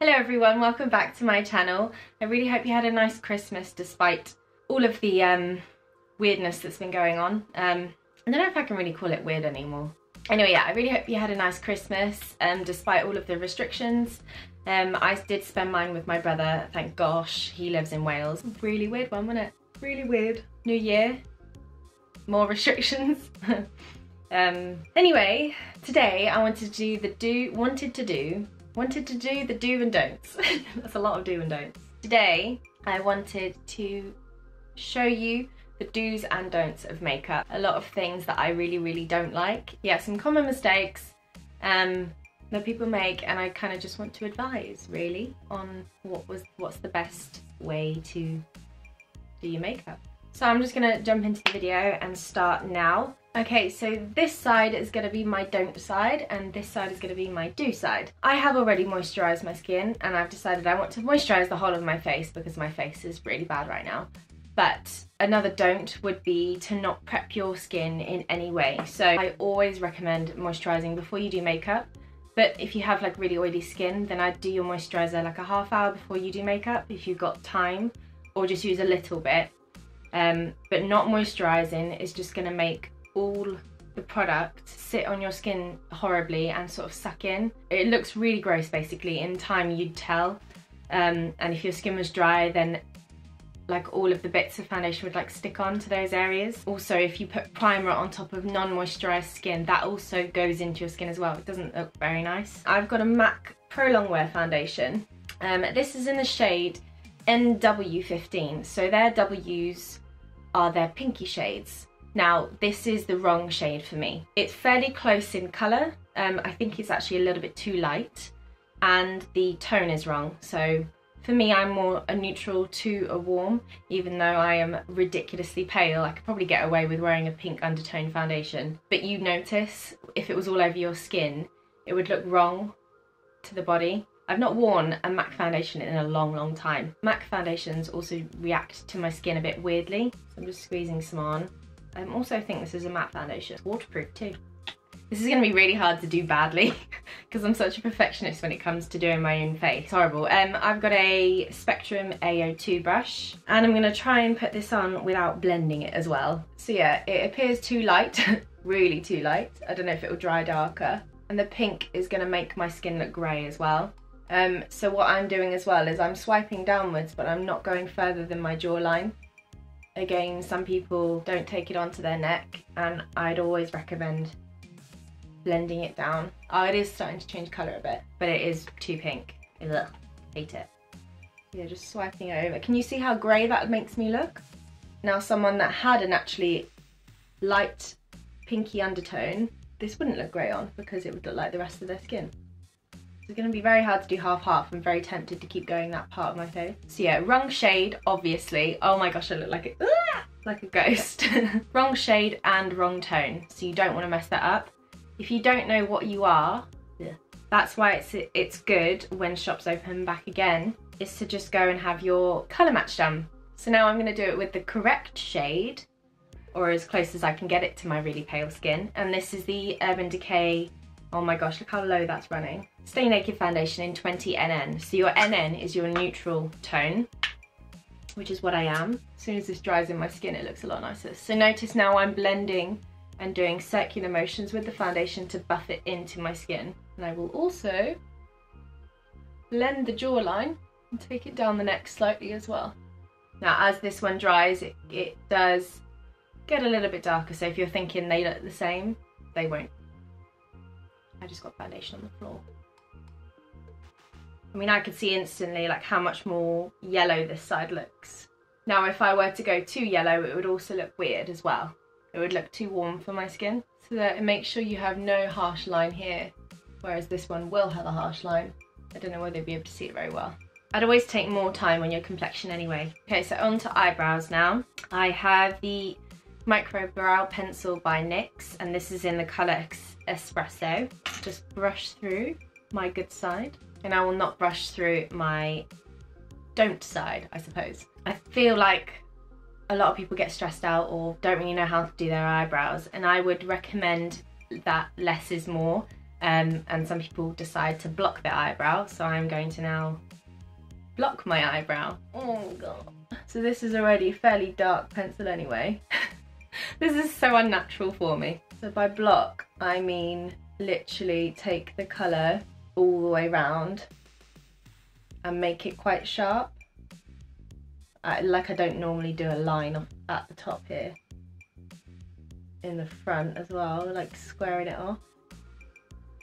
Hello everyone, welcome back to my channel. I really hope you had a nice Christmas despite all of the weirdness that's been going on. I don't know if I can really call it weird anymore. Anyway, yeah, I really hope you had a nice Christmas despite all of the restrictions. I did spend mine with my brother, thank gosh. He lives in Wales. Really weird one, wasn't it? Really weird. New year, more restrictions. Anyway, today I wanted to do the do and don'ts. That's a lot of do and don'ts. Today I wanted to show you the do's and don'ts of makeup. A lot of things that I really don't like. Yeah, some common mistakes that people make, and I kind of just want to advise really on what's the best way to do your makeup. So I'm just gonna jump into the video and start now. Okay, so this side is going to be my don't side and this side is going to be my do side. I have already moisturised my skin and I've decided I want to moisturise the whole of my face because my face is really bad right now. But another don't would be to not prep your skin in any way. So I always recommend moisturising before you do makeup. But if you have like really oily skin, then I'd do your moisturiser like a half hour before you do makeup if you've got time, or just use a little bit. But not moisturising is just going to make all the product sit on your skin horribly and sort of suck in. It looks really gross basically. In time you'd tell, and if your skin was dry then like all of the bits of foundation would like stick on to those areas. Also if you put primer on top of non-moisturised skin, that also goes into your skin as well. It doesn't look very nice. I've got a MAC Prolongwear Foundation. This is in the shade NW15, so their W's are their pinky shades. Now, this is the wrong shade for me. It's fairly close in colour. I think it's actually a little bit too light and the tone is wrong. So for me, I'm more a neutral to a warm, even though I am ridiculously pale. I could probably get away with wearing a pink undertone foundation. But you notice if it was all over your skin, it would look wrong to the body. I've not worn a MAC foundation in a long time. MAC foundations also react to my skin a bit weirdly. So I'm just squeezing some on. I also think this is a matte foundation. It's waterproof too. This is going to be really hard to do badly because I'm such a perfectionist when it comes to doing my own face. It's horrible. I've got a Spectrum AO2 brush and I'm going to try and put this on without blending it as well. So yeah, it appears too light, really too light. I don't know if it will dry darker. And the pink is going to make my skin look grey as well. So what I'm doing as well is I'm swiping downwards, but I'm not going further than my jawline. Again, some people don't take it onto their neck and I'd always recommend blending it down. Oh, it is starting to change colour a bit, but it is too pink. Ugh, hate it. Yeah, just swiping it over. Can you see how grey that makes me look? Now, someone that had an actually light pinky undertone, this wouldn't look grey on because it would look like the rest of their skin. It's going to be very hard to do half-half. I'm very tempted to keep going that part of my face. So yeah, wrong shade, obviously. Oh my gosh, I look like a ghost. Wrong shade and wrong tone, so you don't want to mess that up. If you don't know what you are, that's why it's good when shops open back again, is to just go and have your colour match done. So now I'm going to do it with the correct shade, or as close as I can get it to my really pale skin. And this is the Urban Decay. Oh my gosh, look how low that's running. Stay Naked Foundation in 20 NN. So your NN is your neutral tone, which is what I am. As soon as this dries in my skin, it looks a lot nicer. So notice now I'm blending and doing circular motions with the foundation to buff it into my skin. And I will also blend the jawline and take it down the neck slightly as well. Now, as this one dries, it does get a little bit darker. So if you're thinking they look the same, they won't. I just got foundation on the floor. I mean, I could see instantly like how much more yellow this side looks. Now, if I were to go too yellow, it would also look weird as well. It would look too warm for my skin. So that it makes sure you have no harsh line here, whereas this one will have a harsh line. I don't know whether you'll be able to see it very well. I'd always take more time on your complexion anyway. Okay, so on to eyebrows now. I have the Micro Brow Pencil by NYX, and this is in the colour Expresso. Just brush through my good side, and I will not brush through my don't side, I suppose. I feel like a lot of people get stressed out or don't really know how to do their eyebrows, and I would recommend that less is more. and some people decide to block their eyebrow, so I'm going to now block my eyebrow. Oh god. So this is already a fairly dark pencil anyway. This is so unnatural for me. So by block, I mean literally take the colour all the way round and make it quite sharp. Like I don't normally do a line at the top here. In the front as well, like squaring it off.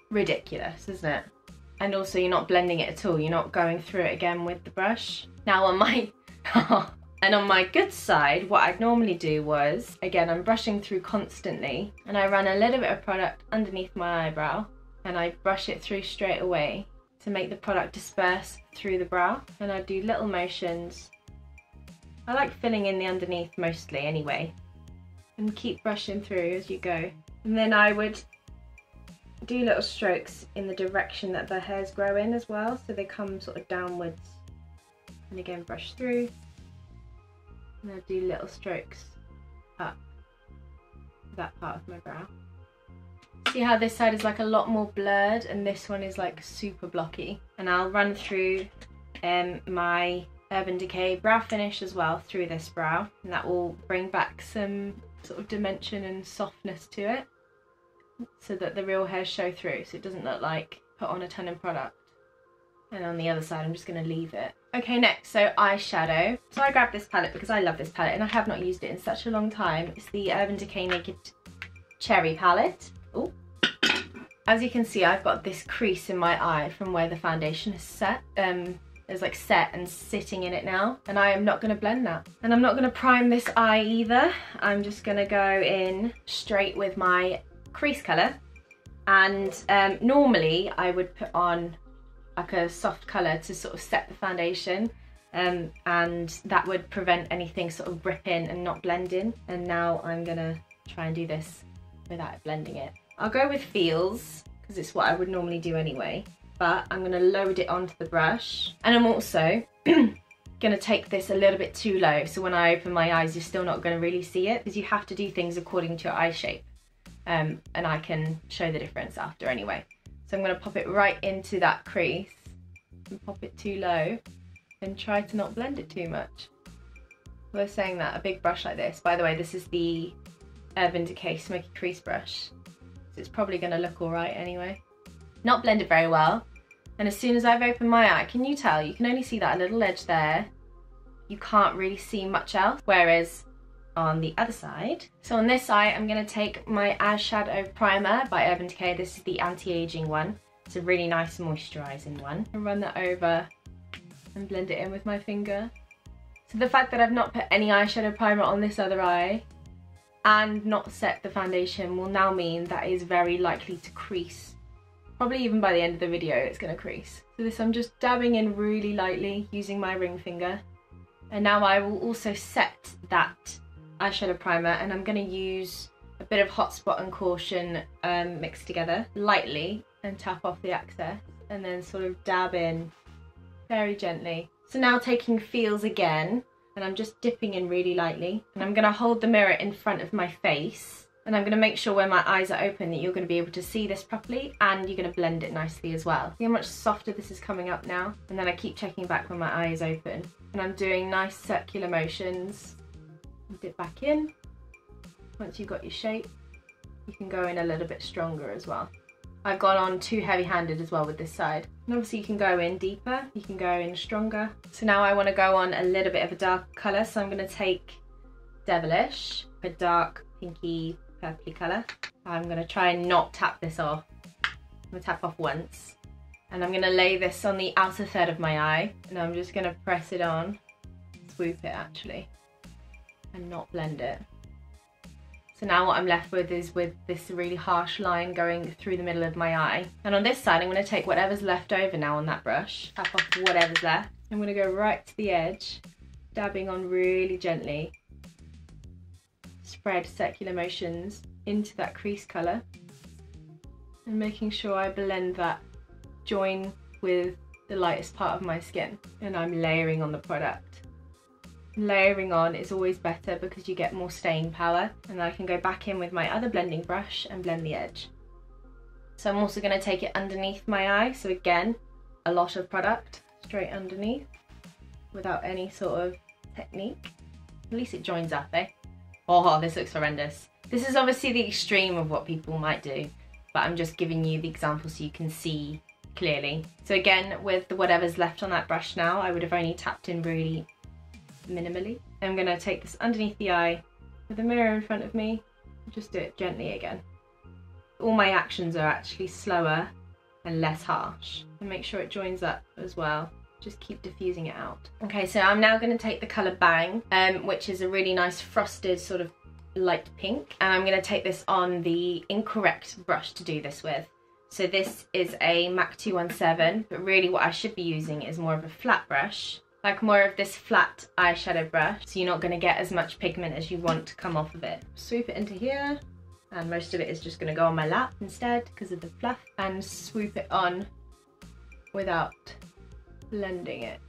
Ridiculous, isn't it? And also you're not blending it at all, you're not going through it again with the brush. Now on my and on my good side, what I'd normally do was, again, I'm brushing through constantly, and I run a little bit of product underneath my eyebrow and I brush it through straight away to make the product disperse through the brow. And I do little motions. I like filling in the underneath mostly anyway, and keep brushing through as you go. And then I would do little strokes in the direction that the hairs grow in as well, so they come sort of downwards. And again, brush through. And I'll do little strokes up that part of my brow. See how this side is like a lot more blurred and this one is like super blocky. And I'll run through my Urban Decay brow finish as well through this brow, and that will bring back some sort of dimension and softness to it, so that the real hairs show through, so it doesn't look like put on a ton of product. And on the other side I'm just going to leave it. Okay, next, so eyeshadow. So I grabbed this palette because I love this palette and I have not used it in such a long time. It's the Urban Decay Naked Cherry palette. Oh, as you can see, I've got this crease in my eye from where the foundation is set. Is like set and sitting in it now, and I am not going to blend that. And I'm not going to prime this eye either. I'm just going to go in straight with my crease colour. And normally I would put on like a soft colour to sort of set the foundation, and that would prevent anything sort of ripping and not blending. And now I'm going to try and do this without blending it. I'll go with Feelz because it's what I would normally do anyway. But I'm going to load it onto the brush, and I'm also going to take this a little bit too low, so when I open my eyes you're still not going to really see it, because you have to do things according to your eye shape, and I can show the difference after anyway. So I'm going to pop it right into that crease and pop it too low and try to not blend it too much. We're saying that a big brush like this, by the way, this is the Urban Decay Smoky Crease brush, so it's probably going to look alright anyway. Not blended very well, and as soon as I've opened my eye, can you tell, you can only see that little edge there, you can't really see much else, whereas on the other side, so on this eye I'm going to take my Eyeshadow primer by Urban Decay. This is the anti-aging one, it's a really nice moisturising one. I'll run that over and blend it in with my finger. So the fact that I've not put any eyeshadow primer on this other eye and not set the foundation will now mean that it is very likely to crease. Probably even by the end of the video it's going to crease. So this I'm just dabbing in really lightly using my ring finger. And now I will also set that eyeshadow primer, and I'm going to use a bit of Hot Spot and Caution mixed together lightly and tap off the excess, and then sort of dab in very gently. So now taking Feelz again, and I'm just dipping in really lightly, and I'm going to hold the mirror in front of my face. And I'm going to make sure when my eyes are open that you're going to be able to see this properly, and you're going to blend it nicely as well. See how much softer this is coming up now? And then I keep checking back when my eye is open. And I'm doing nice circular motions. Dip back in. Once you've got your shape, you can go in a little bit stronger as well. I've gone on too heavy-handed as well with this side. And obviously you can go in deeper, you can go in stronger. So now I want to go on a little bit of a dark colour, so I'm going to take Devilish, a dark pinky purpley colour. I'm going to try and not tap this off. I'm going to tap off once, and I'm going to lay this on the outer third of my eye, and I'm just going to press it on, swoop it actually, and not blend it. So now what I'm left with is with this really harsh line going through the middle of my eye. And on this side I'm going to take whatever's left over now on that brush, tap off whatever's left. I'm going to go right to the edge, dabbing on really gently. Spread circular motions into that crease colour, and making sure I blend that join with the lightest part of my skin, and I'm layering on the product. Layering on is always better because you get more staying power, and I can go back in with my other blending brush and blend the edge. So I'm also going to take it underneath my eye. So again, a lot of product straight underneath without any sort of technique. At least it joins up, eh? Oh, this looks horrendous. This is obviously the extreme of what people might do, but I'm just giving you the example so you can see clearly. So again, with whatever's left on that brush now, I would have only tapped in really minimally. I'm going to take this underneath the eye with a mirror in front of me, just do it gently again. All my actions are actually slower and less harsh. And make sure it joins up as well. Just keep diffusing it out. Okay, so I'm now going to take the colour Bang, which is a really nice frosted sort of light pink. And I'm going to take this on the incorrect brush to do this with. So this is a MAC 217, but really what I should be using is more of a flat brush. Like more of this flat eyeshadow brush. So you're not going to get as much pigment as you want to come off of it. Swoop it into here. And most of it is just going to go on my lap instead because of the fluff. And swoop it on without blending it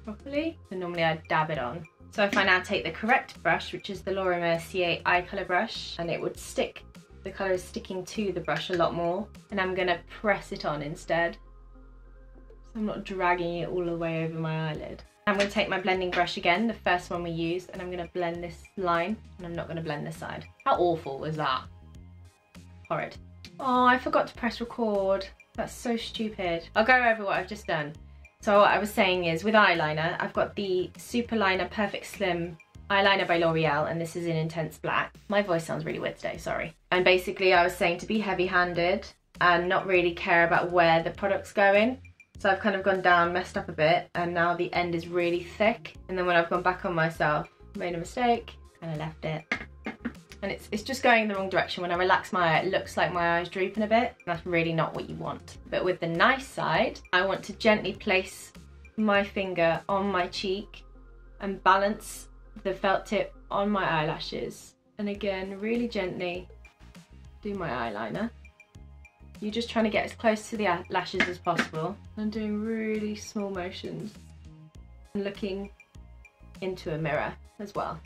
properly. So normally I dab it on. So if I now take the correct brush, which is the Laura Mercier eye colour brush, and it would stick, the colour is sticking to the brush a lot more, and I'm going to press it on instead. So I'm not dragging it all the way over my eyelid. I'm going to take my blending brush again, the first one we used, and I'm going to blend this line, and I'm not going to blend this side. How awful was that? Horrid. Oh, I forgot to press record. That's so stupid. I'll go over what I've just done. So what I was saying is, with eyeliner, I've got the Superliner Perfect Slim eyeliner by L'Oreal, and this is in Intense Black. My voice sounds really weird today, sorry. And basically I was saying to be heavy-handed and not really care about where the product's going. So I've kind of gone down, messed up a bit, and now the end is really thick. And then when I've gone back on myself, made a mistake, kind of left it. And it's just going in the wrong direction. When I relax my eye, it looks like my eye's drooping a bit. That's really not what you want. But with the nice side, I want to gently place my finger on my cheek and balance the felt tip on my eyelashes. And again, really gently do my eyeliner. You're just trying to get as close to the lashes as possible. I'm doing really small motions and looking into a mirror as well.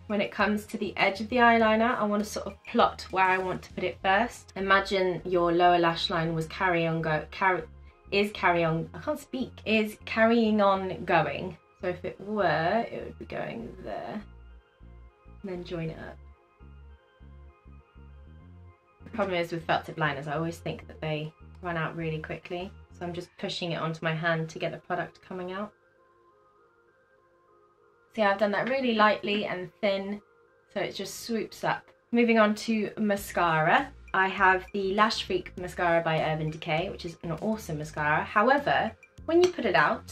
When it comes to the edge of the eyeliner, I want to sort of plot where I want to put it first. Imagine your lower lash line was carrying on going. So if it were, it would be going there. And then join it up. The problem is with felt tip liners, I always think that they run out really quickly. So I'm just pushing it onto my hand to get the product coming out. See, I've done that really lightly and thin, so it just swoops up. Moving on to mascara, I have the Lash Freak mascara by Urban Decay, which is an awesome mascara. However, when you put it out,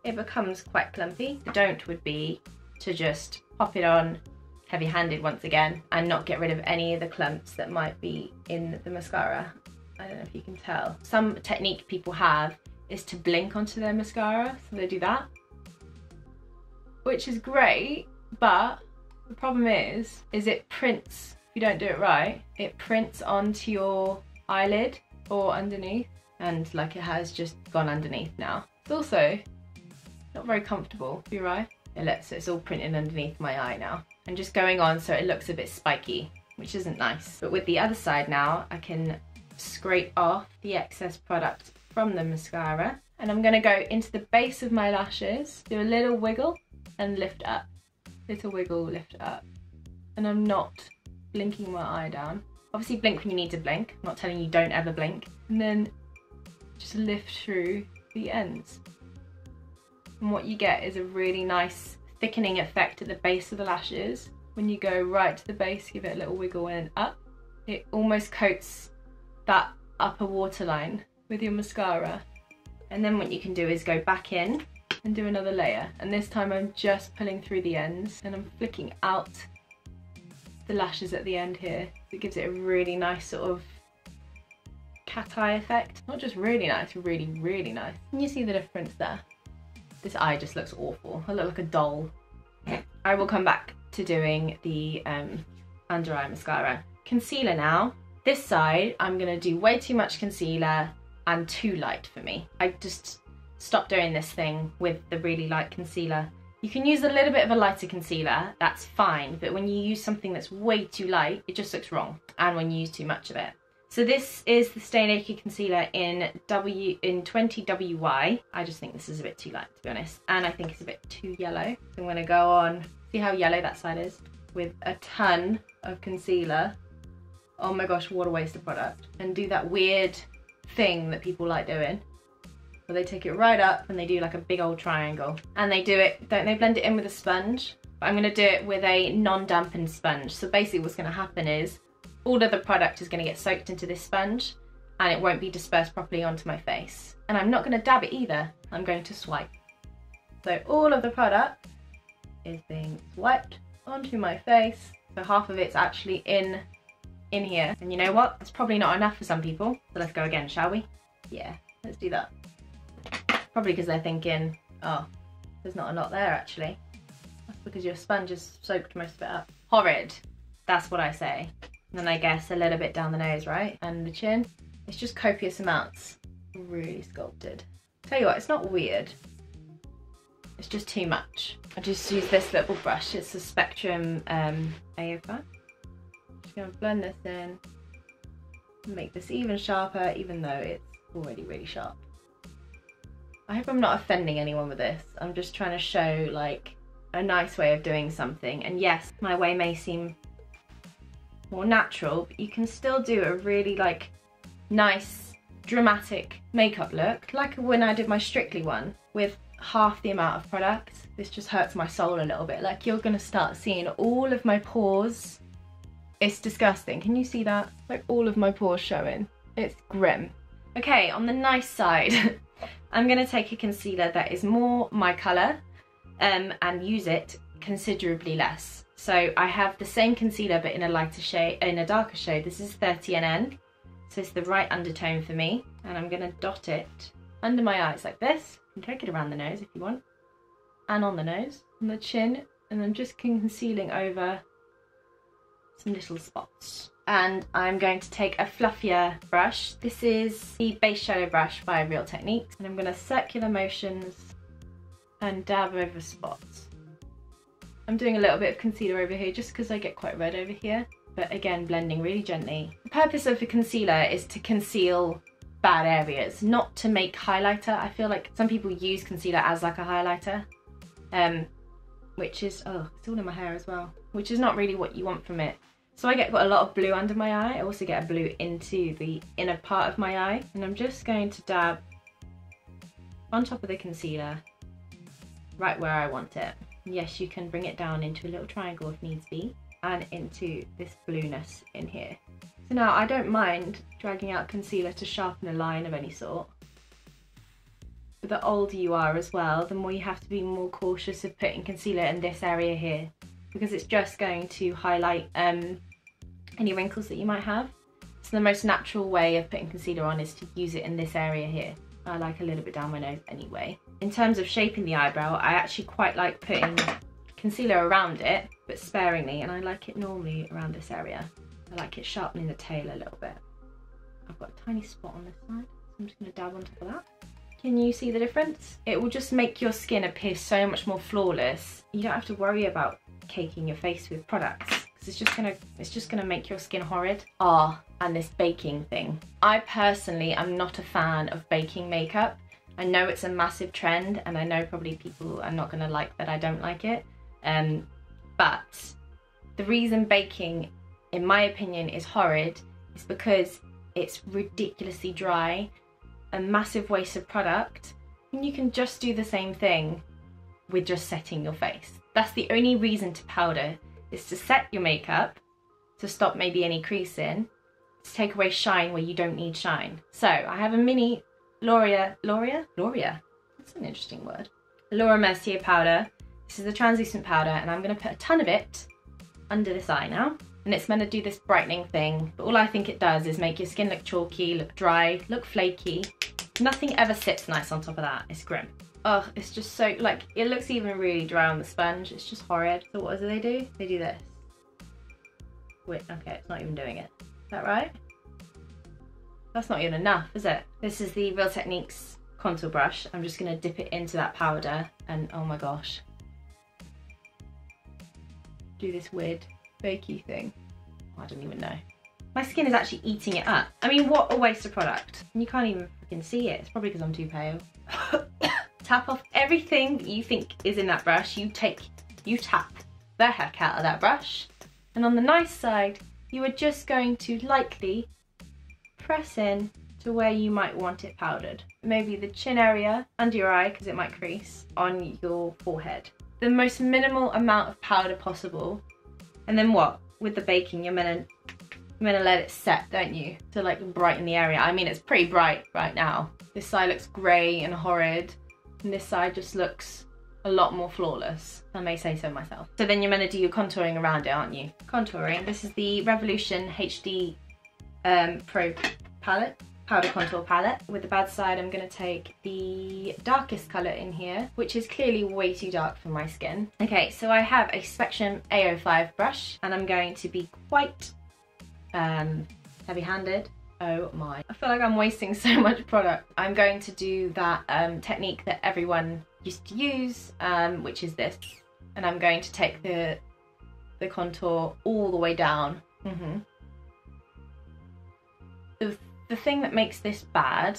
it becomes quite clumpy. The don't would be to just pop it on heavy-handed once again and not get rid of any of the clumps that might be in the mascara. I don't know if you can tell. Some technique people have is to blink onto their mascara, so they do that, which is great, but the problem is it prints, if you don't do it right, it prints onto your eyelid or underneath, and like it has just gone underneath now. It's also not very comfortable for your eye. So it's all printed underneath my eye now. And just going on so it looks a bit spiky, which isn't nice. But with the other side now, I can scrape off the excess product from the mascara, and I'm gonna go into the base of my lashes, do a little wiggle, and lift up. Little wiggle, lift up. And I'm not blinking my eye down. Obviously blink when you need to blink. I'm not telling you don't ever blink. And then just lift through the ends. And what you get is a really nice thickening effect at the base of the lashes. When you go right to the base, give it a little wiggle and up. It almost coats that upper waterline with your mascara. And then what you can do is go back in and do another layer, and this time I'm just pulling through the ends and I'm flicking out the lashes at the end here. It gives it a really nice sort of cat eye effect. Not just really nice, really, really nice. Can you see the difference there? This eye just looks awful. I look like a doll. I will come back to doing the under eye mascara. Concealer now. This side, I'm gonna do way too much concealer and too light for me. I just stop doing this thing with the really light concealer. You can use a little bit of a lighter concealer, that's fine, but when you use something that's way too light, it just looks wrong, and when you use too much of it. So this is the Stay Naked Concealer in 20WY. I just think this is a bit too light, to be honest, and I think it's a bit too yellow. So I'm gonna go on, see how yellow that side is, with a ton of concealer. Oh my gosh, what a waste of product. And do that weird thing that people like doing, where they take it right up and they do like a big old triangle. And they do it, don't they blend it in with a sponge? But I'm gonna do it with a non-dampened sponge. So basically what's gonna happen is all of the product is gonna get soaked into this sponge and it won't be dispersed properly onto my face. And I'm not gonna dab it either, I'm going to swipe. So all of the product is being swiped onto my face. So half of it's actually in here. And you know what? That's probably not enough for some people. So let's go again, shall we? Yeah, let's do that. Probably because they're thinking, oh, there's not a lot there actually. That's because your sponge has soaked most of it up. Horrid, that's what I say. And then I guess a little bit down the nose, right? And the chin. It's just copious amounts. Really sculpted. Tell you what, it's not weird. It's just too much. I just use this little brush. It's a Spectrum AO5. Just gonna blend this in. Make this even sharper, even though it's already really sharp. I hope I'm not offending anyone with this. I'm just trying to show like a nice way of doing something. And yes, my way may seem more natural, but you can still do a really like nice dramatic makeup look, like when I did my Strictly one with half the amount of product. This just hurts my soul a little bit. Like you're gonna start seeing all of my pores. It's disgusting. Can you see that? Like all of my pores showing. It's grim. Okay, on the nice side, I'm gonna take a concealer that is more my colour and use it considerably less. So I have the same concealer but in a lighter shade, in a darker shade. This is 30NN, so it's the right undertone for me. And I'm gonna dot it under my eyes like this. You can take it around the nose if you want, and on the nose, on the chin, and I'm just concealing over some little spots. And I'm going to take a fluffier brush. This is the base shadow brush by Real Techniques, and I'm going to circular motions and dab over spots. I'm doing a little bit of concealer over here just because I get quite red over here, but again blending really gently. The purpose of the concealer is to conceal bad areas, not to make highlighter. I feel like some people use concealer as like a highlighter, which is, oh, it's all in my hair as well, which is not really what you want from it. So I got a lot of blue under my eye. I also get a blue into the inner part of my eye. And I'm just going to dab on top of the concealer, right where I want it. Yes, you can bring it down into a little triangle if needs be, and into this blueness in here. So now I don't mind dragging out concealer to sharpen a line of any sort. But the older you are as well, the more you have to be more cautious of putting concealer in this area here, because it's just going to highlight any wrinkles that you might have. So the most natural way of putting concealer on is to use it in this area here. I like a little bit down my nose anyway. In terms of shaping the eyebrow, I actually quite like putting concealer around it, but sparingly, and I like it normally around this area. I like it sharpening the tail a little bit. I've got a tiny spot on this side, so I'm just going to dab on top of that. Can you see the difference? It will just make your skin appear so much more flawless. You don't have to worry about caking your face with products, because it's just gonna make your skin horrid. And this baking thing. I personally am not a fan of baking makeup. I know it's a massive trend, and I know probably people are not gonna like that I don't like it. But the reason baking, in my opinion, is horrid is because it's ridiculously dry, a massive waste of product, and you can just do the same thing with just setting your face. That's the only reason to powder, is to set your makeup, to stop maybe any creasing, to take away shine where you don't need shine. So I have a mini Laura, that's an interesting word. Laura Mercier powder. This is the translucent powder, and I'm gonna put a ton of it under this eye now. And it's meant to do this brightening thing, but all I think it does is make your skin look chalky, look dry, look flaky. Nothing ever sits nice on top of that. It's grim. Oh, it's just so, like, it looks even really dry on the sponge. It's just horrid. So what do? They do this. Wait, okay, it's not even doing it. Is that right? That's not even enough, is it? This is the Real Techniques contour brush. I'm just gonna dip it into that powder, and oh my gosh. do this weird bakey thing. I don't even know. My skin is actually eating it up. I mean, what a waste of product. And you can't even freaking see it. It's probably because I'm too pale. Tap off everything that you think is in that brush. You tap the heck out of that brush. And on the nice side, you are just going to lightly press in to where you might want it powdered. Maybe the chin area, under your eye, because it might crease, on your forehead. The most minimal amount of powder possible. And then what? With the baking, you're gonna let it set, don't you? To like brighten the area. I mean, it's pretty bright right now. This side looks grey and horrid, and this side just looks a lot more flawless. I may say so myself. So then you're gonna do your contouring around it, aren't you? Contouring, this is the Revolution HD Pro palette, powder contour palette. With the bad side, I'm gonna take the darkest colour in here, which is clearly way too dark for my skin. Okay, so I have a Spectrum A05 brush, and I'm going to be quite heavy-handed. Oh my. I feel like I'm wasting so much product. I'm going to do that technique that everyone used to use, which is this. And I'm going to take the contour all the way down. The thing that makes this bad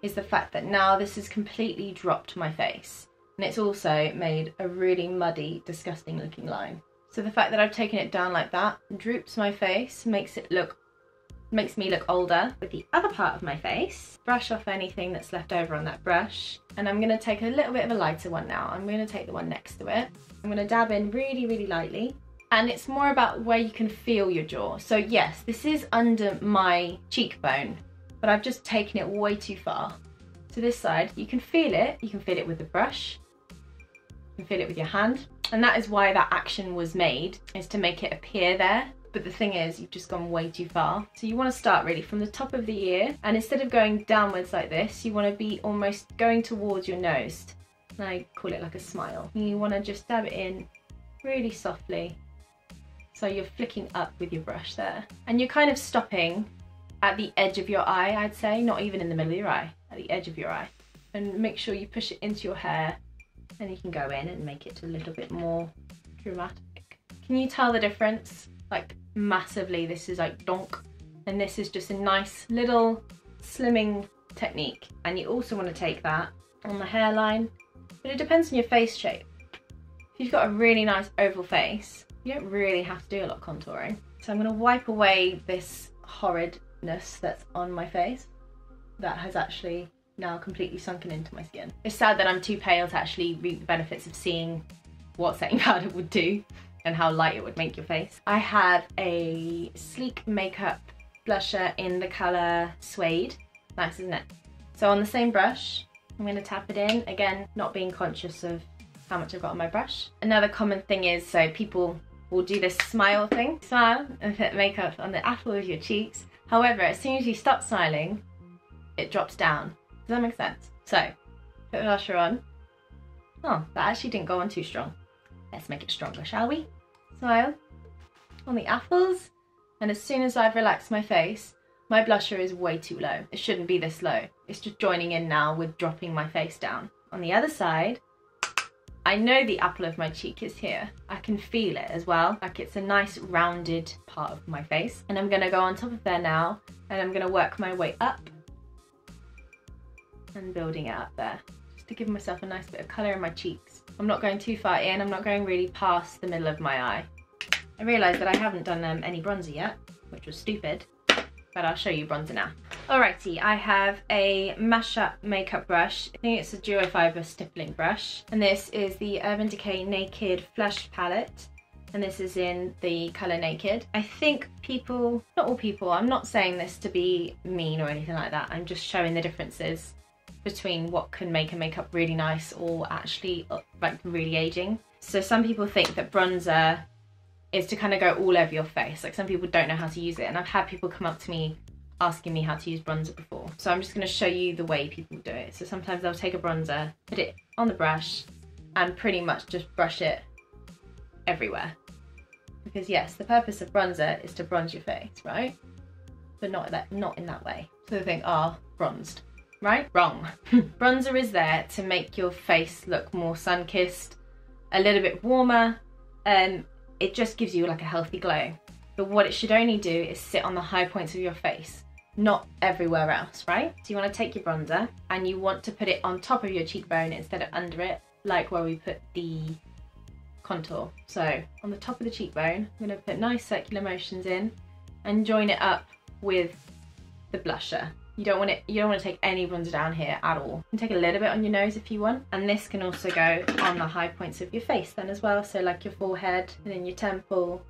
is the fact that now this has completely dropped my face. And it's also made a really muddy, disgusting looking line. So the fact that I've taken it down like that, droops my face, makes me look older. With the other part of my face, brush off anything that's left over on that brush. And I'm gonna take a little bit of a lighter one now. I'm gonna take the one next to it. I'm gonna dab in really, really lightly. And it's more about where you can feel your jaw. So yes, this is under my cheekbone, but I've just taken it way too far. So this side, you can feel it with the brush, you can feel it with your hand. And that is why that action was made, is to make it appear there. But the thing is, you've just gone way too far. So you want to start really from the top of the ear, and instead of going downwards like this, you want to be almost going towards your nose. And I call it like a smile. And you want to just dab it in really softly. So you're flicking up with your brush there. And you're kind of stopping at the edge of your eye, I'd say, not even in the middle of your eye, at the edge of your eye. And make sure you push it into your hair, and you can go in and make it a little bit more dramatic. Can you tell the difference? Like massively. This is like donk, and this is just a nice little slimming technique. And you also want to take that on the hairline, but it depends on your face shape. If you've got a really nice oval face, you don't really have to do a lot of contouring. So I'm going to wipe away this horridness that's on my face that has actually now completely sunken into my skin. It's sad that I'm too pale to actually reap the benefits of seeing what setting powder would do and how light it would make your face. I have a sleek makeup blusher in the colour Suede. Nice, isn't it? So on the same brush, I'm going to tap it in. Again, not being conscious of how much I've got on my brush. Another common thing is, so people will do this smile thing. Smile and put makeup on the apple of your cheeks. However, as soon as you stop smiling, it drops down. Does that make sense? So, put the blusher on. Oh, that actually didn't go on too strong. Let's make it stronger, shall we? Smile on the apples. And as soon as I've relaxed my face, my blusher is way too low. It shouldn't be this low. It's just joining in now with dropping my face down. On the other side, I know the apple of my cheek is here. I can feel it as well. Like it's a nice rounded part of my face. And I'm gonna go on top of there now, and I'm gonna work my way up and building it up there, just to give myself a nice bit of colour in my cheeks. I'm not going too far in, I'm not going really past the middle of my eye. I realised that I haven't done any bronzer yet, which was stupid, but I'll show you bronzer now. Alrighty, I have a mashup makeup brush. I think it's a duo fibre stippling brush. And this is the Urban Decay Naked Flush Palette. And this is in the colour Naked. I think people, not all people, I'm not saying this to be mean or anything like that. I'm just showing the differences between what can make a makeup really nice or actually like really aging. So some people think that bronzer is to kind of go all over your face. Like some people don't know how to use it, and I've had people come up to me asking me how to use bronzer before. So I'm just going to show you the way people do it. So sometimes they'll take a bronzer, put it on the brush, and pretty much just brush it everywhere. Because yes, the purpose of bronzer is to bronze your face, right? But not in that way. So they think, ah, bronzed, right? Wrong. Bronzer is there to make your face look more sun-kissed, a little bit warmer, it just gives you like a healthy glow. But what it should only do is sit on the high points of your face, not everywhere else, right? So you want to take your bronzer and you want to put it on top of your cheekbone instead of under it, like where we put the contour. So on the top of the cheekbone, I'm going to put nice circular motions in and join it up with the blusher. You don't want to take any bronzer down here at all. You can take a little bit on your nose if you want, and this can also go on the high points of your face then as well, so like your forehead and then your temple,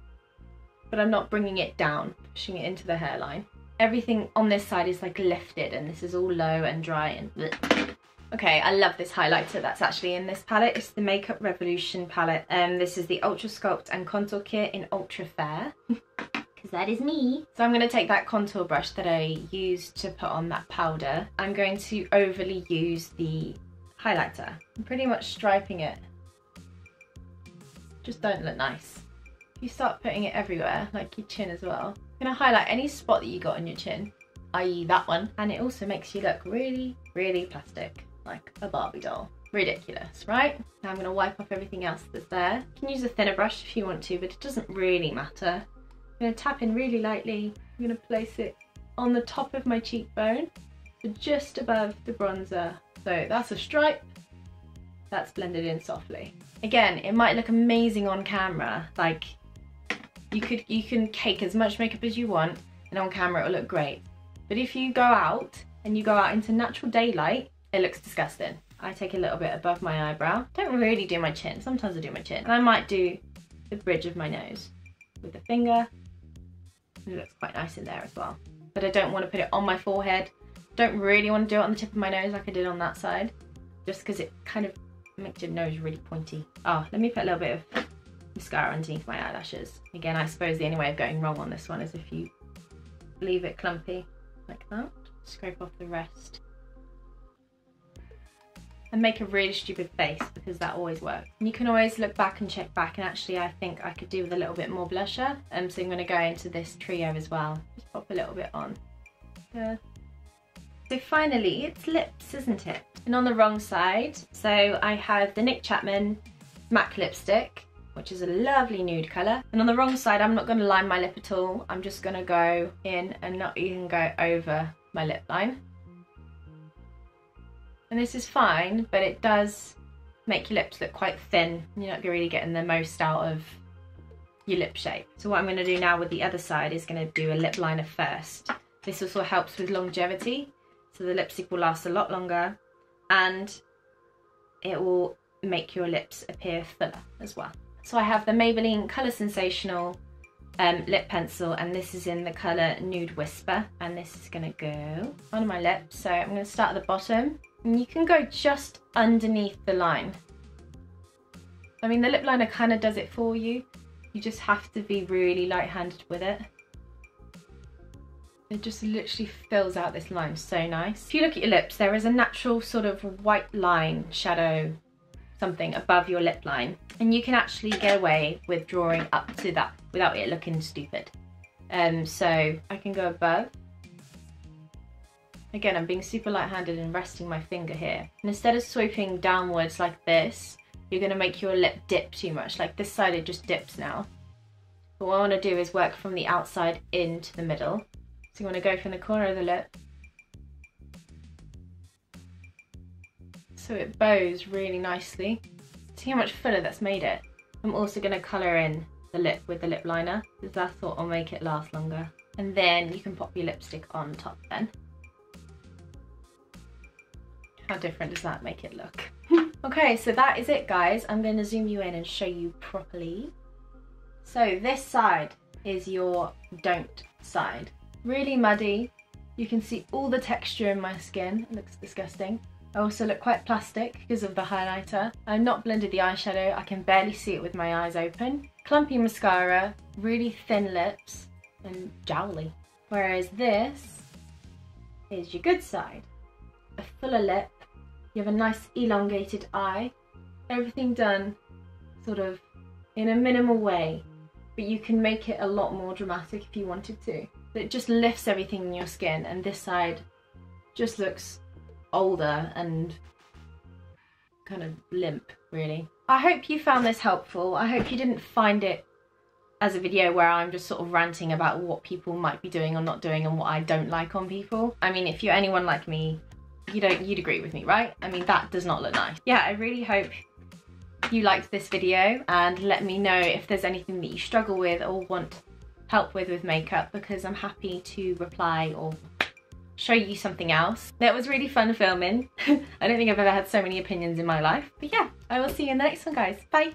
but I'm not bringing it down, pushing it into the hairline. Everything on this side is like lifted, and this is all low and dry and bleh. Okay, I love this highlighter that's actually in this palette. It's the Makeup Revolution palette. This is the Ultra Sculpt and Contour Kit in Ultra Fair. Because that is me. So I'm going to take that contour brush that I used to put on that powder. I'm going to overly use the highlighter. I'm pretty much striping it. Just don't look nice. You start putting it everywhere, like your chin as well. I'm going to highlight any spot that you got on your chin, i.e. that one. And it also makes you look really, really plastic, like a Barbie doll. Ridiculous, right? Now I'm going to wipe off everything else that's there. You can use a thinner brush if you want to, but it doesn't really matter. I'm going to tap in really lightly. I'm going to place it on the top of my cheekbone, so just above the bronzer. So that's a stripe. That's blended in softly. Again, it might look amazing on camera. Like, you can cake as much makeup as you want, and on camera it'll look great. But if you go out and you go out into natural daylight, it looks disgusting. I take a little bit above my eyebrow. Don't really do my chin. Sometimes I do my chin. And I might do the bridge of my nose with the finger. It looks quite nice in there as well. But I don't want to put it on my forehead. Don't really want to do it on the tip of my nose like I did on that side, just because it kind of makes your nose really pointy. Oh, let me put a little bit of mascara underneath my eyelashes. Again, I suppose the only way of going wrong on this one is if you leave it clumpy like that. Scrape off the rest. And make a really stupid face, because that always works. And you can always look back and check back, and actually I think I could do with a little bit more blusher. So I'm going to go into this trio as well. Just pop a little bit on. So finally, it's lips, isn't it? And on the wrong side, so I have the Nick Chapman MAC lipstick, which is a lovely nude colour. And on the wrong side, I'm not going to line my lip at all. I'm just going to go in and not even go over my lip line. And this is fine, but it does make your lips look quite thin. You're not really getting the most out of your lip shape. So what I'm going to do now with the other side is going to do a lip liner first. This also helps with longevity, so the lipstick will last a lot longer, and it will make your lips appear fuller as well. So I have the Maybelline Colour Sensational lip pencil, and this is in the colour Nude Whisper, and this is going to go on my lips. So I'm going to start at the bottom. And you can go just underneath the line. I mean, the lip liner kind of does it for you. You just have to be really light-handed with it. It just literally fills out this line so nice. If you look at your lips, there is a natural sort of white line, shadow, something above your lip line. And you can actually get away with drawing up to that without it looking stupid. So I can go above. Again, I'm being super light-handed and resting my finger here. And instead of sweeping downwards like this, you're going to make your lip dip too much. Like this side, it just dips now. But what I want to do is work from the outside into the middle. So you want to go from the corner of the lip. So it bows really nicely. See how much fuller that's made it. I'm also going to colour in the lip with the lip liner, because that's what will make it last longer. And then you can pop your lipstick on top then. How different does that make it look? Okay, so that is it, guys. I'm going to zoom you in and show you properly. So this side is your don't side. Really muddy. You can see all the texture in my skin. It looks disgusting. I also look quite plastic because of the highlighter. I've not blended the eyeshadow. I can barely see it with my eyes open. Clumpy mascara, really thin lips, and jowly. Whereas this is your good side. A fuller lip. You have a nice elongated eye, everything done sort of in a minimal way, but you can make it a lot more dramatic if you wanted to. It just lifts everything in your skin, and this side just looks older and kind of limp, really. I hope you found this helpful. I hope you didn't find it as a video where I'm just sort of ranting about what people might be doing or not doing and what I don't like on people. I mean, if you're anyone like me, you'd agree with me, right? I mean, that does not look nice. Yeah, I really hope you liked this video, and let me know if there's anything that you struggle with or want help with makeup, because I'm happy to reply or show you something else. That was really fun filming. I don't think I've ever had so many opinions in my life. But yeah, I will see you in the next one, guys. Bye.